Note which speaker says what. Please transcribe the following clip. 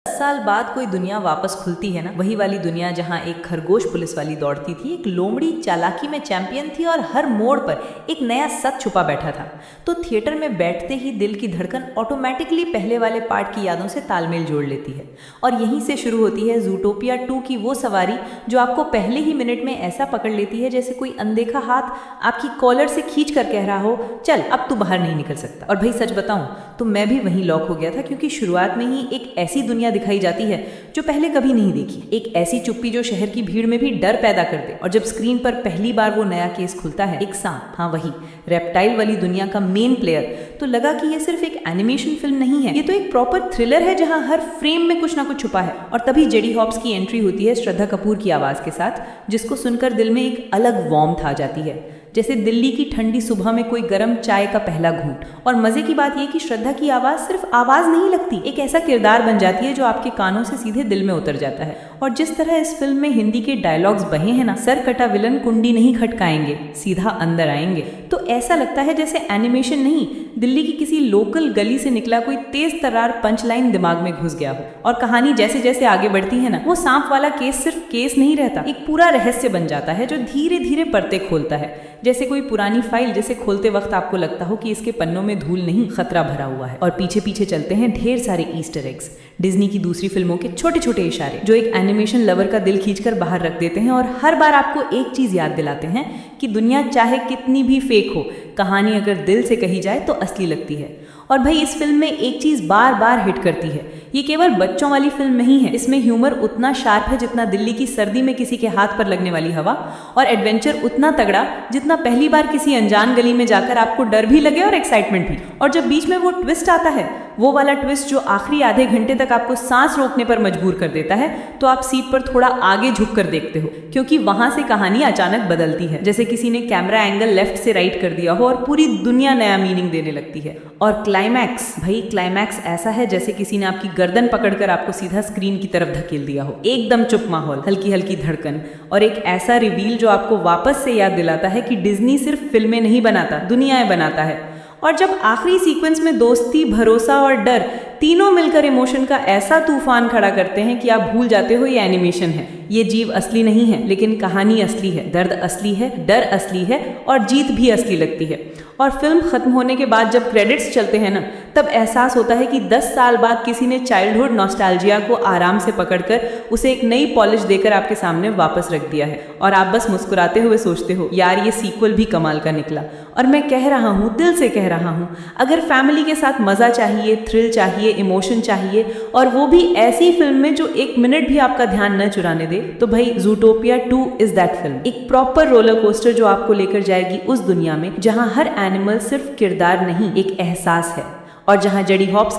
Speaker 1: साल बाद कोई दुनिया वापस खुलती है ना, वही वाली दुनिया जहाँ एक खरगोश पुलिस वाली दौड़ती थी, एक लोमड़ी चालाकी में चैंपियन थी और हर मोड़ पर एक नया सच छुपा बैठा था। तो थिएटर में बैठते ही दिल की धड़कन ऑटोमेटिकली पहले वाले पार्ट की यादों से तालमेल जोड़ लेती है और यहीं से शुरू होती है ज़ूटोपिया 2 की वो सवारी जो आपको पहले ही मिनट में ऐसा पकड़ लेती है जैसे कोई अनदेखा हाथ आपकी कॉलर से खींच कर कह रहा हो, चल अब तू बाहर नहीं निकल सकता। और भाई सच बताऊं तो मैं भी वहीं लॉक हो गया था, क्योंकि शुरुआत में ही एक ऐसी दुनिया दिखाई जाती है जो पहले कभी नहीं देखी। एक ऐसी चुप्पी जो शहर की भीड़ में भी डर पैदा कर दे। और जब स्क्रीन पर पहली बार वो नया केस खुलता है, एक सांप, हाँ वही रेप्टाइल वाली दुनिया का मेन प्लेयर, तो लगा कि ये सिर्फ एक एनिमेशन फिल्म नहीं है, ये तो एक प्रॉपर थ्रिलर है जहां हर फ्रेम में कुछ ना कुछ छुपा है। और तभी जेडी हॉप्स की एंट्री होती है श्रद्धा कपूर की आवाज के साथ, जिसको सुनकर दिल में एक अलग वार्मथ आ जाती है, जैसे दिल्ली की ठंडी सुबह में कोई गर्म चाय का पहला घूंट। और मजे की बात यह कि श्रद्धा की आवाज सिर्फ आवाज नहीं लगती, एक ऐसा किरदार बन जाती है जो आपके कानों से सीधे दिल में उतर जाता है। और जिस तरह इस फिल्म में हिंदी के डायलॉग्स बहे हैं ना, सर कटा विलन कुंडी नहीं खटकाएंगे, सीधा अंदर आएंगे, तो ऐसा लगता है जैसे एनिमेशन नहीं, दिल्ली की किसी लोकल गली से निकला कोई तेज तर्रार पंच लाइन दिमाग में घुस गया हो। और कहानी जैसे जैसे आगे बढ़ती है ना, वो सांप वाला केस सिर्फ केस नहीं रहता, एक पूरा रहस्य बन जाता है जो धीरे धीरे परतें खोलता है, जैसे कोई पुरानी फाइल जिसे खोलते वक्त आपको लगता हो कि इसके पन्नों में धूल नहीं, खतरा भरा हुआ है। और पीछे पीछे चलते हैं ढेर सारे ईस्टर एग्स, डिज्नी की दूसरी फिल्मों के छोटे छोटे इशारे जो एक एनिमेशन लवर का दिल खींचकर बाहर रख देते हैं और हर बार आपको एक चीज याद दिलाते हैं कि दुनिया चाहे कितनी भी फेक हो, कहानी अगर दिल से कही जाए तो असली लगती है। और भाई इस फिल्म में एक चीज बार बार हिट करती है, ये केवल बच्चों वाली फिल्म नहीं है, इसमें ह्यूमर उतना शार्प है जितना दिल्ली की सर्दी में किसी के हाथ पर लगने वाली हवा, और एडवेंचर उतना तगड़ा जितना पहली बार किसी अनजान गली में जाकर आपको डर भी लगे और एक्साइटमेंट भी। और जब बीच में वो ट्विस्ट आता है, वो वाला ट्विस्ट जो आखिरी आधे घंटे तक आपको सांस रोकने पर मजबूर कर देता है, तो आप सीट पर थोड़ा आगे झुक कर देखते हो, क्योंकि वहां से कहानी अचानक बदलती है, जैसे किसी ने कैमरा एंगल लेफ्ट से राइट कर दिया हो और पूरी दुनिया नया मीनिंग देने लगती है। और क्लाइमैक्स, भाई क्लाइमैक्स ऐसा है जैसे किसी ने आपकी गर्दन पकड़कर आपको सीधा स्क्रीन की तरफ धकेल दिया हो। एकदम चुप माहौल, हल्की हल्की धड़कन और एक ऐसा रिवील जो आपको वापस से याद दिलाता है कि डिज्नी सिर्फ फिल्में नहीं बनाता, दुनियाएं बनाता है। और जब आखिरी सीक्वेंस में दोस्ती, भरोसा और डर तीनों मिलकर इमोशन का ऐसा तूफान खड़ा करते हैं कि आप भूल जाते हो ये एनिमेशन है, ये जीव असली नहीं है, लेकिन कहानी असली है, दर्द असली है, डर असली है और जीत भी असली लगती है। और फिल्म खत्म होने के बाद जब क्रेडिट्स चलते हैं ना, तब एहसास होता है कि 10 साल बाद किसी ने चाइल्डहुड नॉस्टैल्जिया को आराम से पकड़कर उसे एक नई पॉलिश देकर आपके सामने वापस रख दिया है, और आप बस मुस्कुराते हुए सोचते हो, यार ये सीक्वल भी कमाल का निकला। और मैं कह रहा हूँ, दिल से कह रहा हूँ, अगर फैमिली के साथ मजा चाहिए, थ्रिल चाहिए, इमोशन चाहिए, और वो भी ऐसी फिल्म में जो एक मिनट भी आपका ध्यान न चुराने दे, तो भाई ज़ूटोपिया 2 इज दैट फिल्म। एक प्रॉपर रोलर कोस्टर जो आपको लेकर जाएगी उस दुनिया में जहां हर एनिमल सिर्फ किरदार नहीं, एक एहसास है, और जहां जेडी हॉप्स की